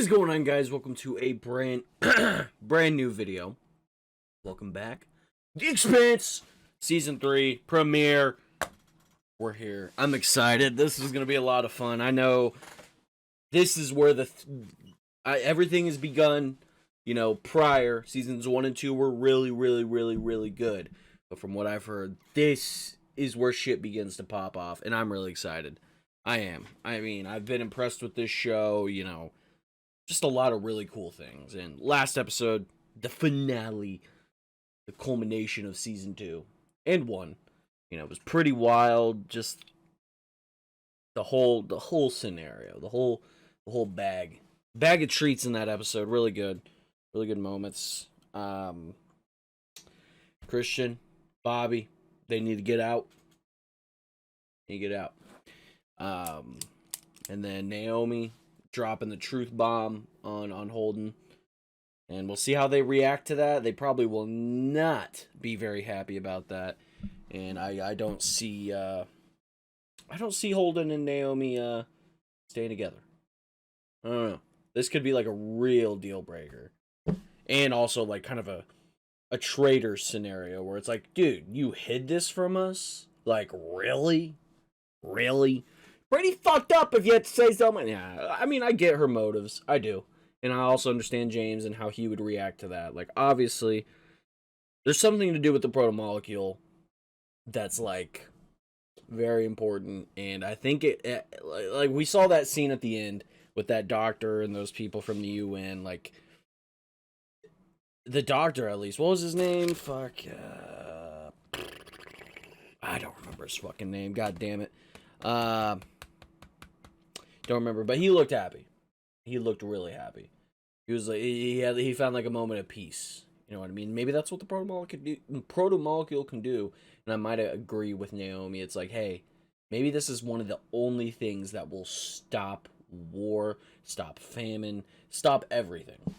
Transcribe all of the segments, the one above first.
What is going on, guys? Welcome to a brand new video. Welcome back. The Expanse Season 3 premiere. We're here. I'm excited. This is going to be a lot of fun. I know this is where everything has begun. You know, prior seasons 1 and 2 were really good. But from what I've heard, this is where shit begins to pop off, and I'm really excited. I am. I mean, I've been impressed with this show, you know, just a lot of really cool things. And last episode, the finale, the culmination of season 2 and 1, you know, it was pretty wild. Just the whole scenario, the whole bag of treats in that episode. Really good moments. Christian, Bobby, they need to get out. And then Naomi dropping the truth bomb on Holden. And we'll see how they react to that. They probably will not be very happy about that. And I don't see Holden and Naomi staying together. I don't know. This could be like a real deal breaker. And also like kind of a traitor scenario where it's like, dude, you hid this from us? Like, really? Pretty fucked up if you had to say something. Yeah, I mean, I get her motives. I do. And I also understand James and how he would react to that. Like, obviously, there's something to do with the proto-molecule that's, like, very important. And I think like, we saw that scene at the end with that doctor and those people from the UN. Like, the doctor, at least. What was his name? Fuck. I don't remember his fucking name. God damn it. Don't remember, but he looked happy. He looked really happy. He was like, he found like a moment of peace. You know what I mean? Maybe that's what the proto-molecule can do. And I might agree with Naomi. It's like, hey, maybe this is one of the only things that will stop war, stop famine, stop everything.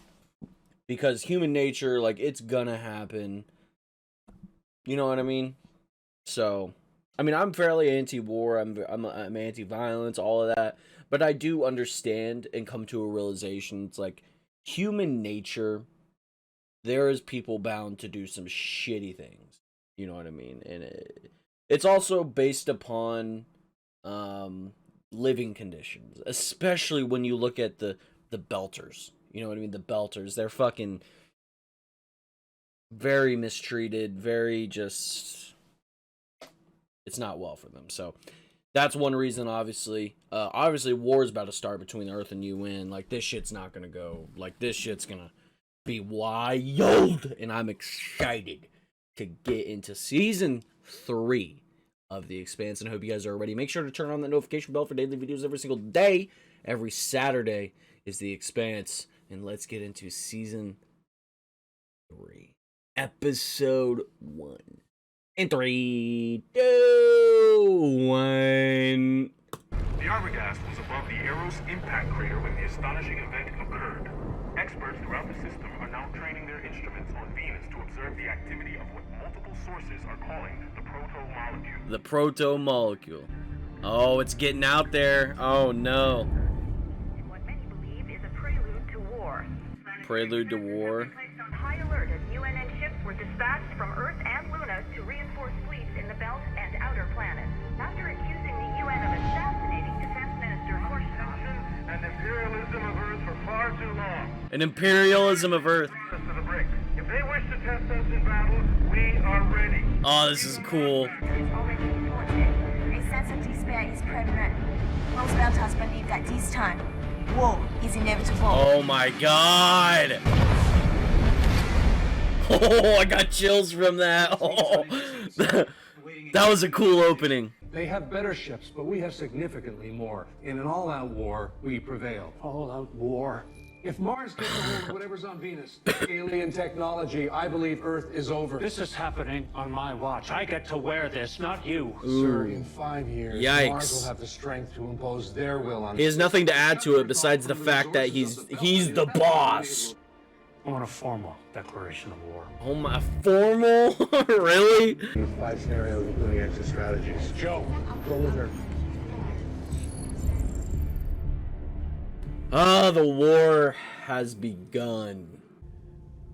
Because human nature, like, it's gonna happen. You know what I mean? So, I mean, I'm fairly anti-war. I'm anti-violence, all of that. But I do understand and come to a realization. It's like human nature. There is people bound to do some shitty things. You know what I mean? And it's also based upon living conditions, especially when you look at the Belters. You know what I mean? The Belters. They're fucking very mistreated. Very just. It's not well for them. So that's one reason, obviously. Obviously, war is about to start between Earth and UN. Like, this shit's not going to go. Like, this shit's going to be wild. And I'm excited to get into Season 3 of The Expanse. And I hope you guys are ready. Make sure to turn on the notification bell for daily videos every single day. Every Saturday is The Expanse. And let's get into Season 3. Episode 1. In 3, 2, 1. The Arbogast was above the Eros impact crater when the astonishing event occurred. Experts throughout the system are now training their instruments on Venus to observe the activity of what multiple sources are calling the proto-molecule. The proto-molecule. Oh, it's getting out there. Oh, no. What many believe is a prelude to war. Prelude to war? Placed on high alert as UNN ships were dispatched from Earth and Luna to reinforce fleets in the belt and outer planets. After accusing the UN of assassinating Defense Minister Horst And imperialism of Earth for far too long. An imperialism of Earth. To the brink. If they wish to test us in battle, we are ready. Oh, this is cool. Is already reported. A sense of despair is prevalent. Most Belters believe that this time, war is inevitable. Oh my god! Oh, I got chills from that. Oh, that was a cool opening. They have better ships, but we have significantly more. In an all-out war, we prevail. All-out war? If Mars gets a hold of whatever's on Venus, alien technology, I believe Earth is over. This is happening on my watch. I get to wear this, not you. Sir, in 5 years, Yikes. Mars will have the strength to impose their will on us. He has nothing to add to it besides the fact that he's the boss. I want a formal declaration of war. Oh my, formal? Really? 5 scenarios, including exit strategies. Joe, Go with her. Ah, the war has begun.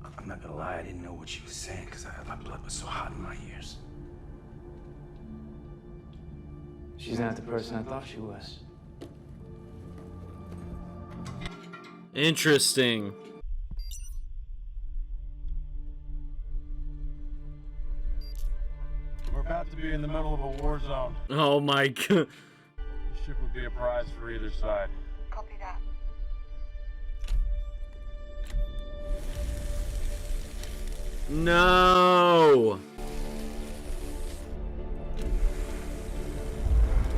I'm not gonna lie, I didn't know what she was saying because my blood was so hot in my ears. She's not the person I thought she was. Interesting. We're about to be in the middle of a war zone. Oh my god. The ship would be a prize for either side. Copy that. No.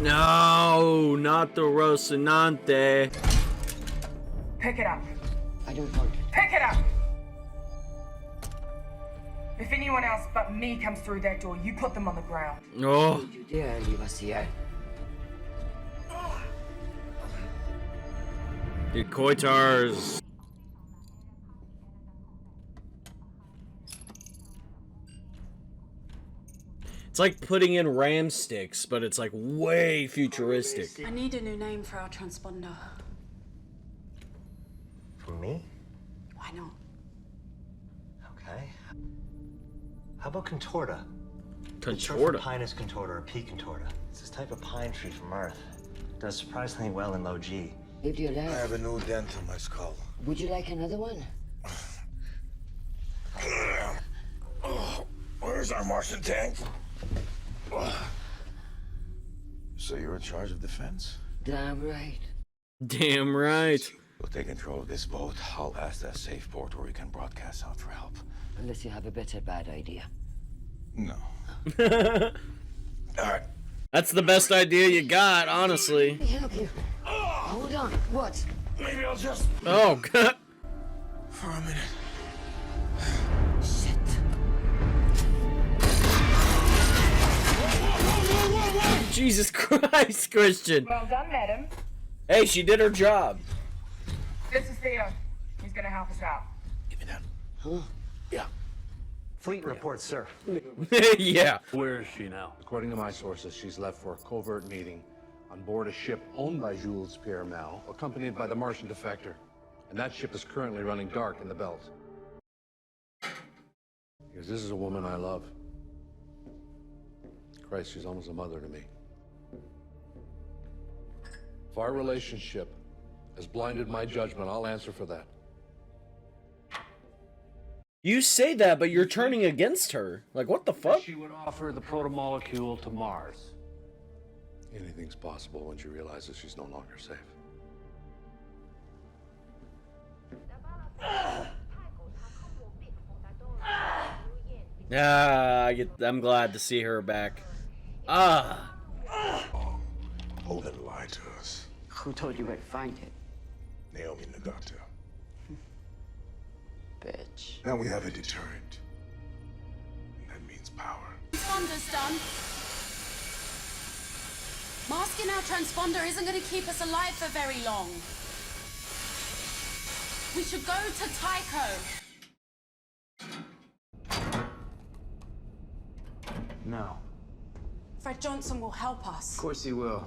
No, not the Rocinante. Pick it up. I don't want it. Pick it up! If anyone else but me comes through that door, you put them on the ground. Oh. Don't you dare leave us here. The Koitars. It's like putting in RAM sticks, but it's like way futuristic. I need a new name for our transponder. For me? Why not? Okay. How about contorta? It's short Contorta? for Pinus contorta or P contorta. It's this type of pine tree from Earth. It does surprisingly well in low G. Lived your life. I have a new dent in my skull. Would you like another one? Oh, where's our Martian tank? So you're in charge of defense? Damn right. Damn right. We'll take control of this boat. I'll ask that safe port where we can broadcast out for help. Unless you have a better bad idea. No. All right. That's the best idea you got, honestly. Let me help you. Hold on. What? Maybe I'll just... Oh, god. For a minute. Shit. Jesus Christ, Christian. Well done, madam. Hey, she did her job. This is Theo. He's gonna help us out. Give me that. Huh? Yeah. Fleet report, sir. Yeah. Where is she now? According to my sources, she's left for a covert meeting on board a ship owned by Jules Pierre Mal, accompanied by the Martian defector. And that ship is currently running dark in the belt. Because this is a woman I love. Christ, she's almost a mother to me. If our relationship has blinded my judgment, I'll answer for that. You say that, but you're turning against her. Like, what the fuck? She would offer the protomolecule to Mars. Anything's possible when she realizes she's no longer safe. I'm glad to see her back. Ah. Holden lied to us. Who told you where to find it? Naomi Nagata. Bitch. Now we have a deterrent. And that means power. Transponder's done. Masking our transponder isn't going to keep us alive for very long. We should go to Tycho. No. Fred Johnson will help us. Of course he will.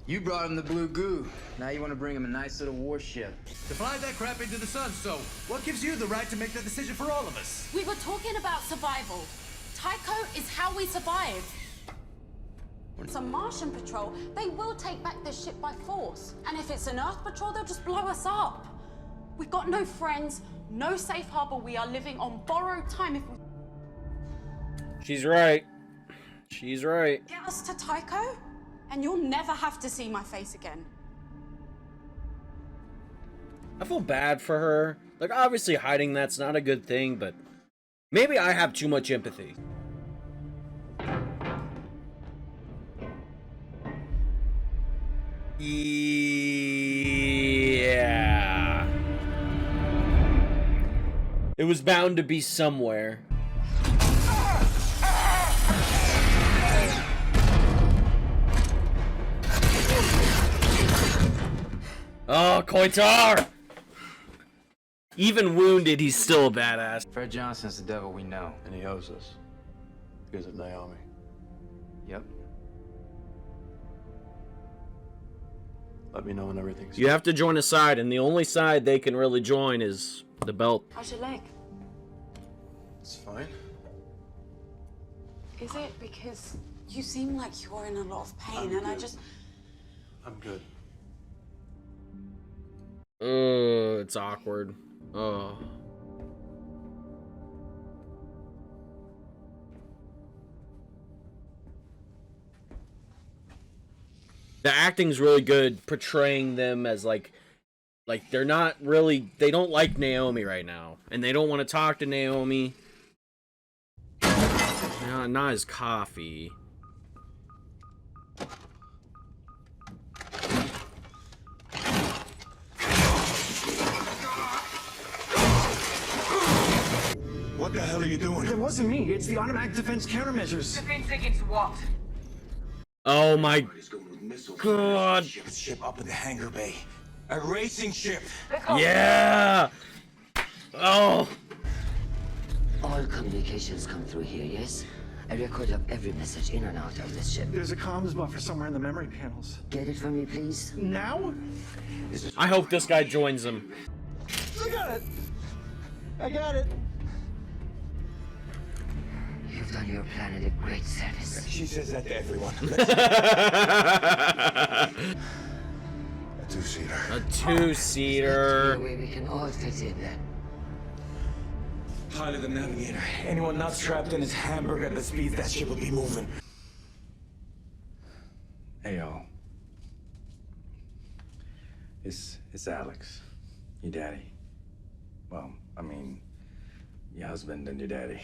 You brought him the blue goo. Now you want to bring him a nice little warship. To fly that crap into the sun, so what gives you the right to make that decision for all of us? We were talking about survival. Tycho is how we survive. Some Martian patrol, they will take back this ship by force. And if it's an Earth patrol, they'll just blow us up. We've got no friends, no safe harbor. We are living on borrowed time. If we She's right. She's right. get us to Tycho, and you'll never have to see my face again. I feel bad for her. Like, obviously hiding that's not a good thing, but maybe I have too much empathy. Yeah. It was bound to be somewhere. Oh, Koitar! Even wounded, he's still a badass. Fred Johnson's the devil we know. And he owes us. Because of Naomi. Yep. Let me know when everything's... You have to join a side, and the only side they can really join is the belt. How's your leg? It's fine. Is it? Because you seem like you're in a lot of pain, and I just... I'm good. It's awkward. Oh. The acting's really good, portraying them as like they're not really, they don't like Naomi right now, and they don't want to talk to Naomi. Not his coffee. What the hell are you doing? It wasn't me. It's the automatic defense countermeasures. Defense against what? Oh my god. Ship up in the hangar bay. A racing ship. Yeah. Oh. All communications come through here, yes? A record of every message in and out of this ship. There's a comms buffer somewhere in the memory panels. Get it for me, please? Now? I hope this guy joins them. I got it. I got it. You've done your planet a great service. She says that to everyone. A two-seater. A two-seater. The way we can all fit in then. Pilot and navigator. Anyone not strapped in his hamburger at the speed that ship will be moving. Hey, y'all. It's Alex. Your daddy. Well, I mean, your husband and your daddy.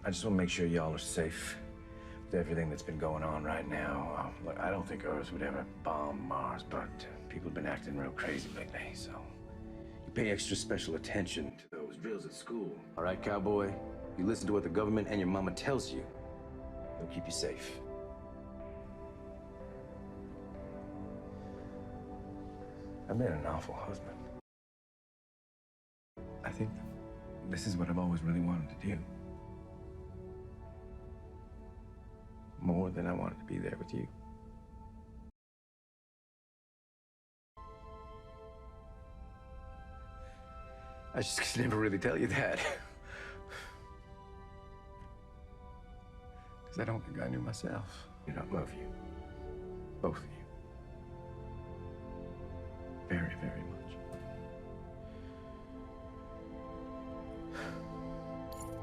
I just want to make sure y'all are safe with everything that's been going on right now. Look, I don't think Earth would ever bomb Mars, but people have been acting real crazy lately, so you pay extra special attention to those drills at school. All right, cowboy? You listen to what the government and your mama tells you. They'll keep you safe. I've been an awful husband. I think this is what I've always really wanted to do. More than I wanted to be there with you. I just could never really tell you that. Because I don't think I knew myself. I love you. Both of you. Very, very much.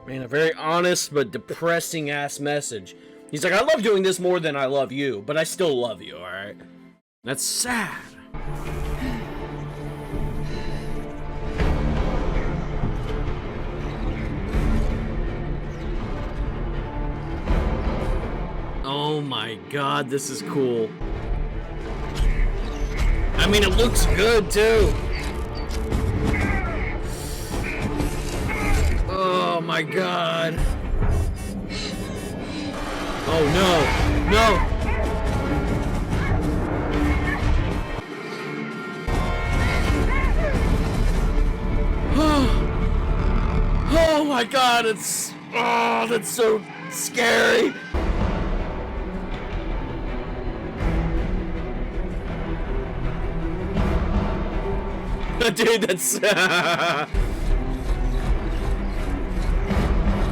Man, a very honest but depressing ass message. He's like, I love doing this more than I love you, but I still love you, alright? That's sad. Oh my god, this is cool. I mean, it looks good, too. Oh my god. Oh no, no. Oh my god, that's so scary. Dude, that's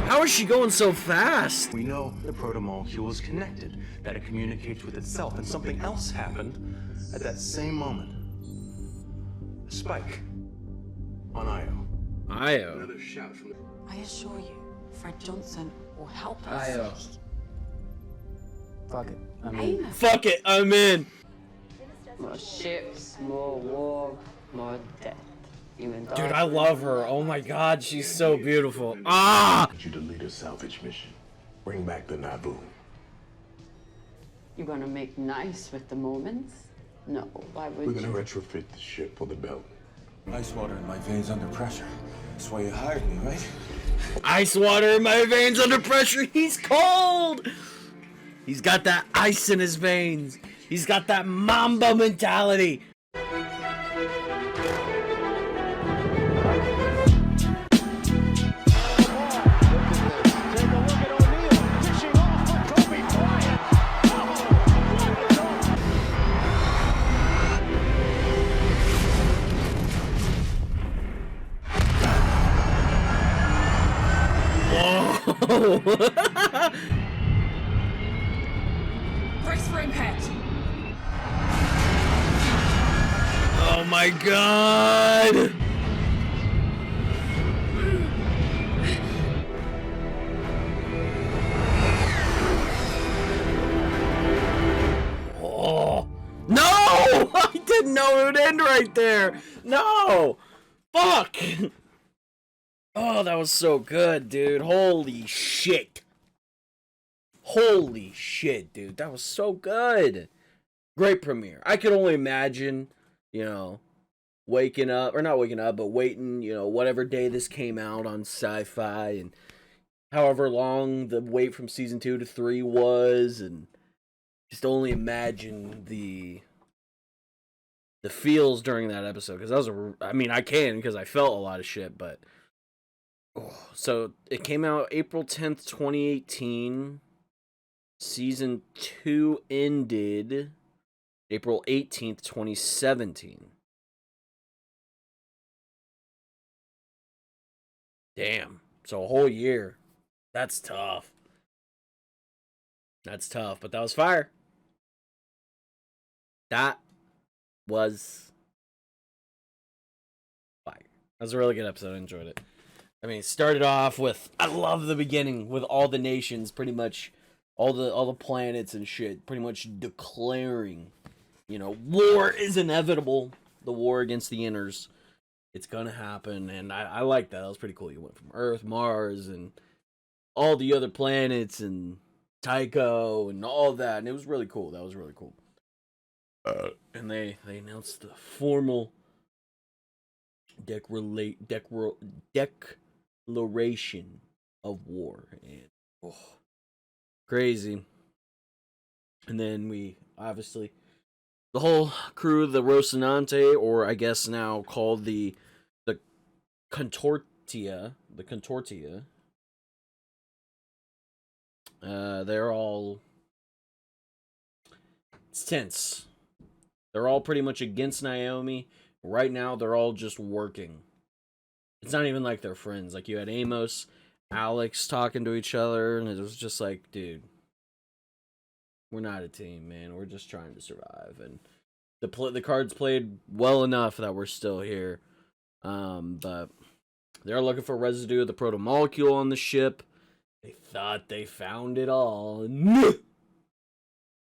how is she going so fast? We know the protomolecule is connected, that it communicates with itself, and something else happened at that same moment. A spike on Io. Io. Another shout from the... I assure you, Fred Johnson will help us. Fuck it. Fuck it, I'm in. More ships, more war, more death. Dude, I love her. Oh my god, she's so beautiful. Ah! I want you to lead a salvage mission. Bring back the Naboo. You gonna make nice with the moments? No, why would We're you? gonna retrofit the ship for the belt. Ice water in my veins under pressure. That's why you hired me, right? Ice water in my veins under pressure. He's cold. He's got that ice in his veins. He's got that Mamba mentality. Brace for impact. Oh my god! Oh no! I didn't know it would end right there. No! Fuck! Oh, that was so good, dude. Holy shit. Holy shit, dude. That was so good. Great premiere. I could only imagine, you know, waking up, or not waking up, but waiting, you know, whatever day this came out on Sci-Fi, and however long the wait from season 2 to 3 was, and just only imagine the feels during that episode, because that was I mean, I can, because I felt a lot of shit, but so it came out April 10th, 2018. Season 2 ended April 18th, 2017. Damn. So a whole year. That's tough. That's tough, but that was fire. That was fire. That was a really good episode. I enjoyed it. I mean, it started off with, I love the beginning with all the nations, pretty much all the planets and shit, pretty much declaring, you know, war is inevitable. The war against the Inners, it's gonna happen, and I like that. That was pretty cool. You went from Earth, Mars, and all the other planets, and Tycho, and all that, and it was really cool. That was really cool. And they announced the formal declaration of war, and crazy. And then we obviously, the whole crew, the Rocinante, or I guess now called the Contortia, they're all, it's tense. They're all pretty much against Naomi. Right now, they're all just working. It's not even like they're friends. Like, you had Amos, Alex talking to each other, and it was just like, dude, we're not a team, man. We're just trying to survive. And the cards played well enough that we're still here. But they're looking for residue of the protomolecule on the ship. They thought they found it all.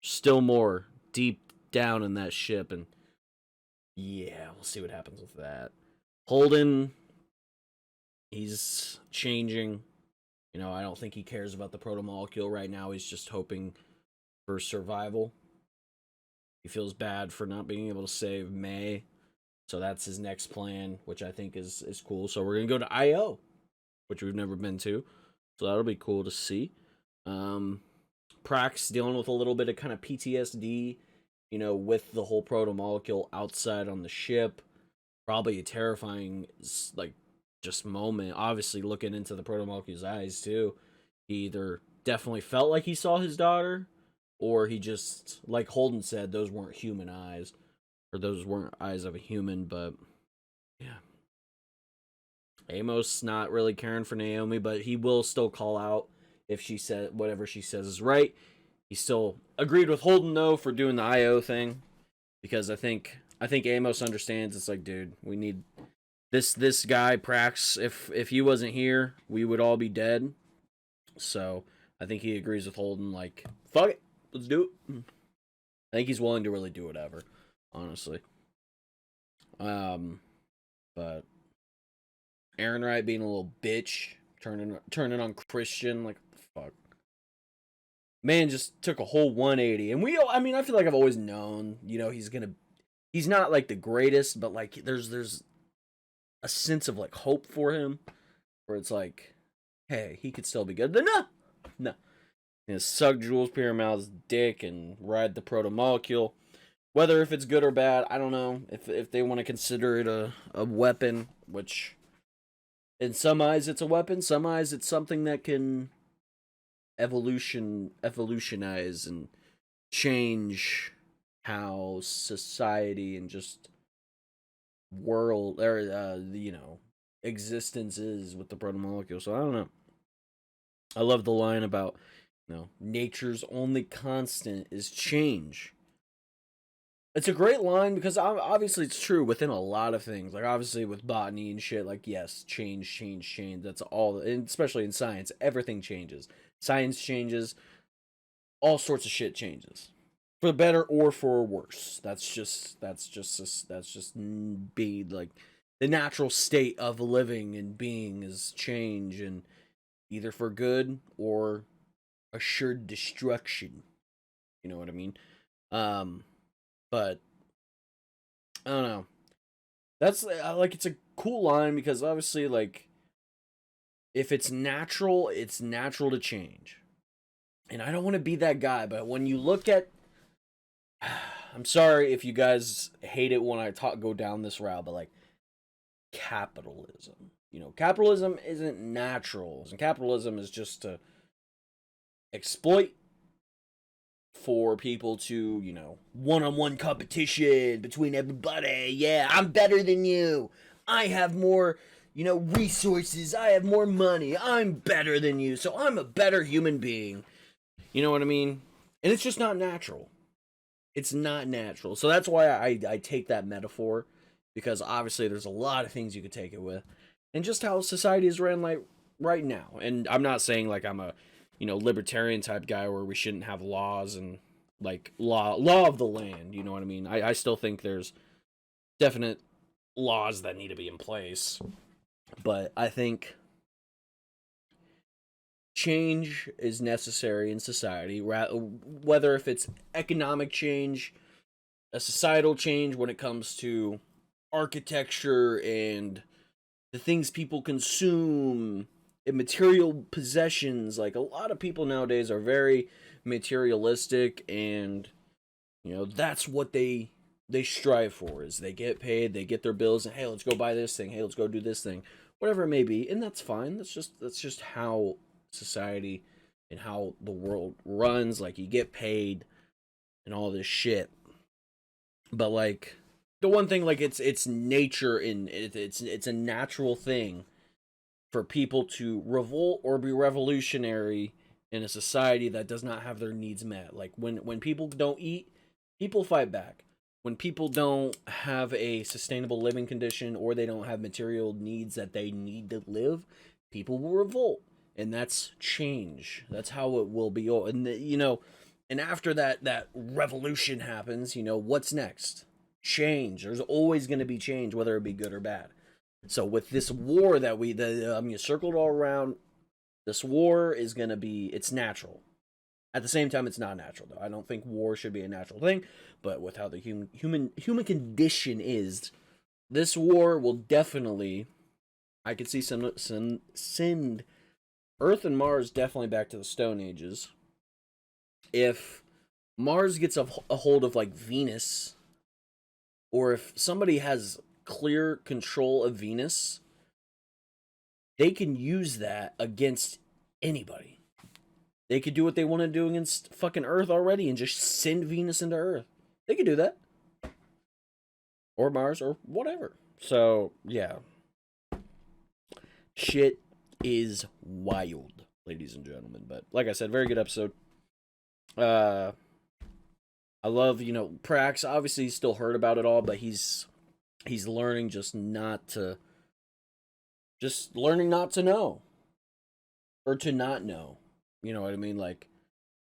Still more deep down in that ship, and yeah, we'll see what happens with that. Holden, he's changing. You know, I don't think he cares about the protomolecule right now. He's just hoping for survival. He feels bad for not being able to save May. So that's his next plan, which I think is cool. So we're going to go to I.O., which we've never been to. So that'll be cool to see. Prax dealing with a little bit of kind of PTSD, you know, with the whole protomolecule outside on the ship. Probably a terrifying, like, just moment. Obviously, looking into the protomolecule's eyes, too. He either definitely felt like he saw his daughter, or he just, like Holden said, those weren't human eyes. Or those weren't eyes of a human, but yeah. Amos not really caring for Naomi, but he will still call out if she said whatever she says is right. He still agreed with Holden, though, for doing the IO thing, because I think Amos understands. It's like, dude, we need this guy Prax. If he wasn't here, we would all be dead. So I think he agrees with Holden. Like, fuck it, let's do it. I think he's willing to really do whatever, honestly. But Aaron Wright being a little bitch, turning on Christian, like, what the fuck. Man just took a whole 180, and I mean, I feel like I've always known, you know, he's not like the greatest, but like there's a sense of like hope for him, where it's like, hey, he could still be good. But no, you know, suck Jules Pierremal's dick and ride the protomolecule. Whether if it's good or bad, I don't know. If they want to consider it a weapon, which in some eyes it's a weapon, some eyes it's something that can evolutionize and change how society and just world, or you know, existence is with the protomolecule. So I don't know. I love the line about, nature's only constant is change. It's a great line because obviously it's true within a lot of things. Like, obviously with botany and shit, like, yes, change. That's all, and especially in science, everything changes. Science changes, all sorts of shit changes. For better or for worse. That's just be like the natural state of living and being is change, and either for good or assured destruction. You know what I mean? But I don't know. That's like, it's a cool line because obviously, like, if it's natural to change. And I don't want to be that guy, but when you look at, I'm sorry if you guys hate it when I go down this route, but like, capitalism. Capitalism isn't natural. And capitalism is just to exploit for people to, one-on-one competition between everybody. Yeah, I'm better than you. I have more, resources. I have more money. I'm better than you. So I'm a better human being. You know what I mean? And it's just not natural. It's not natural. So that's why I take that metaphor, because obviously there's a lot of things you could take it with. And just how society is ran like right now. And I'm not saying like I'm a, libertarian type guy where we shouldn't have laws and like law of the land. You know what I mean? I still think there's definite laws that need to be in place. But I think change is necessary in society, whether if it's economic change, a societal change when it comes to architecture and the things people consume and material possessions. Like, a lot of people nowadays are very materialistic, and that's what they strive for. Is they get paid, they get their bills, and hey, let's go buy this thing, hey, let's go do this thing, whatever it may be. And that's fine. That's just how society and how the world runs. Like, you get paid and all this shit. But like, the one thing, like, it's nature, and it's a natural thing for people to revolt or be revolutionary in a society that does not have their needs met. Like, when people don't eat, people fight back. When people don't have a sustainable living condition, or they don't have material needs that they need to live, people will revolt. And that's change. That's how it will be. And and after that revolution happens, what's next? Change. There's always going to be change, whether it be good or bad. So with this war that you circled all around, this war is going to be, it's natural. At the same time, it's not natural, though. I don't think war should be a natural thing, but with how the human condition is, this war will definitely, I could see send Earth and Mars definitely back to the Stone Ages. If Mars gets a hold of like Venus, or if somebody has clear control of Venus, they can use that against anybody. They could do what they want to do against fucking Earth already and just send Venus into Earth. They could do that. Or Mars, or whatever. So, yeah. Shit is wild, ladies and gentlemen. But, like I said, very good episode. I love, Prax. Obviously, he's still heard about it all, but he's learning learning not to know. Or to not know. You know what I mean? Like,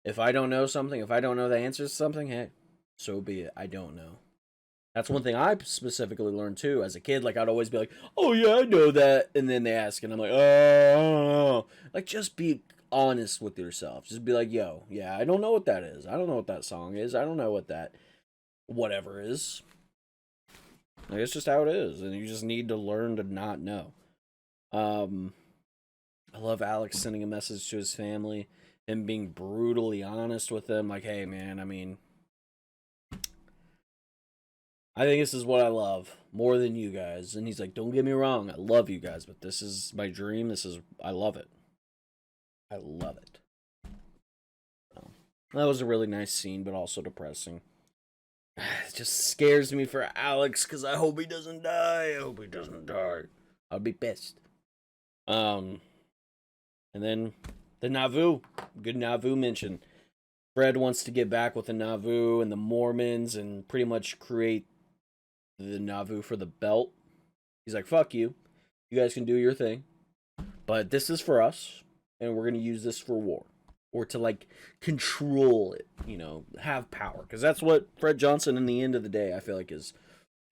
if I don't know something, if I don't know the answer to something, hey, so be it. I don't know. That's one thing I specifically learned, too. As a kid, like, I'd always be like, oh, yeah, I know that. And then they ask, and I'm like, oh, I don't know. Like, just be honest with yourself. Just be like, yo, yeah, I don't know what that is. I don't know what that song is. I don't know what that whatever is. Like, it's just how it is. And you just need to learn to not know. I love Alex sending a message to his family and being brutally honest with them. Like, hey, man, I mean, I think this is what I love more than you guys. And he's like, don't get me wrong, I love you guys, but this is my dream. I love it. I love it. So, that was a really nice scene, but also depressing. It just scares me for Alex, because I hope he doesn't die. I'll be pissed. And then the Nauvoo. Good Nauvoo mention. Fred wants to get back with the Nauvoo and the Mormons and pretty much create the Nauvoo for the belt. He's like, fuck you. You guys can do your thing. But this is for us. And we're going to use this for war. Or to, like, control it. You know, have power. Because that's what Fred Johnson, in the end of the day, I feel like is...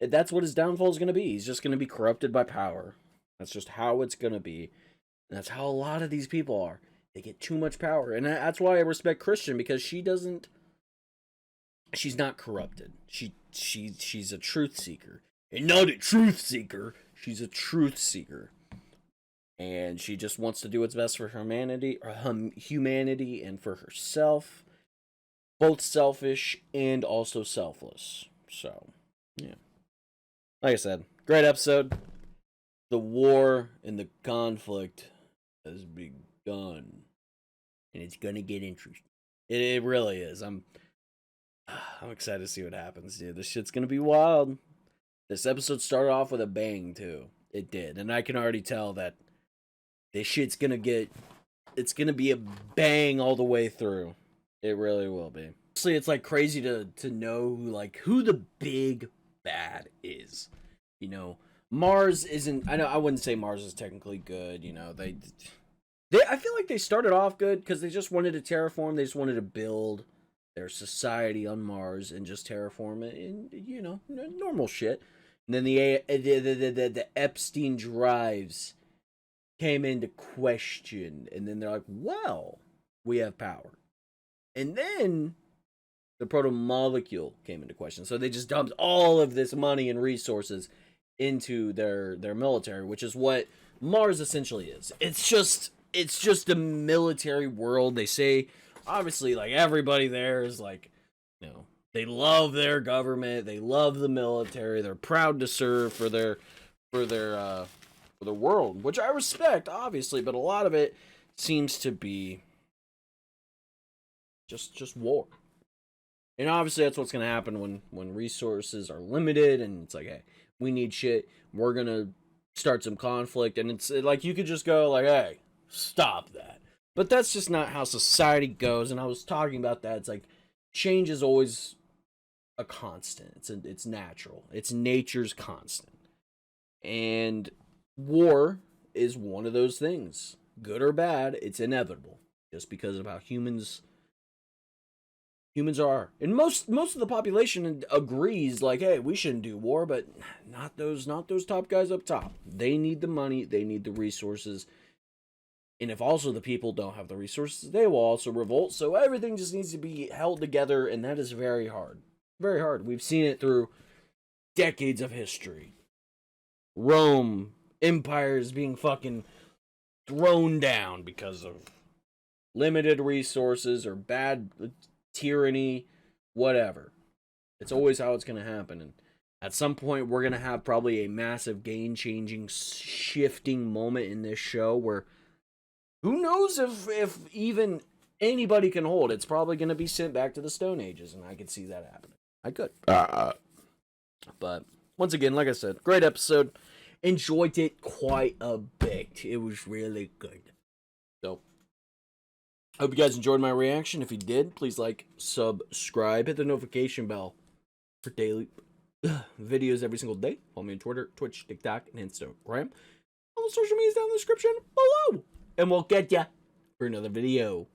That's what his downfall is going to be. He's just going to be corrupted by power. That's just how it's going to be. And that's how a lot of these people are. They get too much power. And that's why I respect Christian, because she doesn't... She's not corrupted. She's a truth seeker. And not a truth seeker. She's a truth seeker. And she just wants to do what's best for humanity and for herself. Both selfish and also selfless. So, yeah. Like I said, great episode. The war and the conflict has begun. And it's gonna get interesting. It really is. I'm excited to see what happens, dude. This shit's gonna be wild. This episode started off with a bang, too. It did. And I can already tell that this shit's gonna get... It's gonna be a bang all the way through. It really will be. Honestly, it's, like, crazy to know, like, who the big bad is. You know, Mars isn't... I wouldn't say Mars is technically good, you know. They I feel like they started off good because they just wanted to terraform. They just wanted to build their society on Mars and just terraform it and, you know, normal shit. And then the Epstein drives came into question, and then they're like, well, we have power. And then the proto-molecule came into question. So they just dumped all of this money and resources into their military, which is what Mars essentially is. It's just a military world. They say, obviously, like, everybody there is like, you know, they love their government, they love the military, they're proud to serve for their world, which I respect, obviously, but a lot of it seems to be just war. And obviously that's what's gonna happen when resources are limited, and it's like, hey, we need shit, we're gonna start some conflict, and it's like, you could just go like, hey, stop that. But that's just not how society goes, and I was talking about that. It's like, change is always a constant. It's natural. It's nature's constant. And war is one of those things. Good or bad, it's inevitable. Just because of how humans are. And most of the population agrees, like, hey, we shouldn't do war, but not those top guys up top. They need the money, they need the resources. And if also the people don't have the resources, they will also revolt. So everything just needs to be held together, and that is very hard. Very hard. We've seen it through decades of history. Rome, empires being fucking thrown down because of limited resources or bad tyranny, whatever. It's always how it's going to happen. And at some point, we're going to have probably a massive game-changing, shifting moment in this show where who knows if even anybody can hold. It's probably going to be sent back to the Stone Ages, and I could see that happening. I could. But once again, like I said, great episode. Enjoyed it quite a bit. It was really good. So, hope you guys enjoyed my reaction. If you did, please like, subscribe, hit the notification bell for daily videos every single day. Follow me on Twitter, Twitch, TikTok, and Instagram. All the social medias down in the description below. And we'll get ya for another video.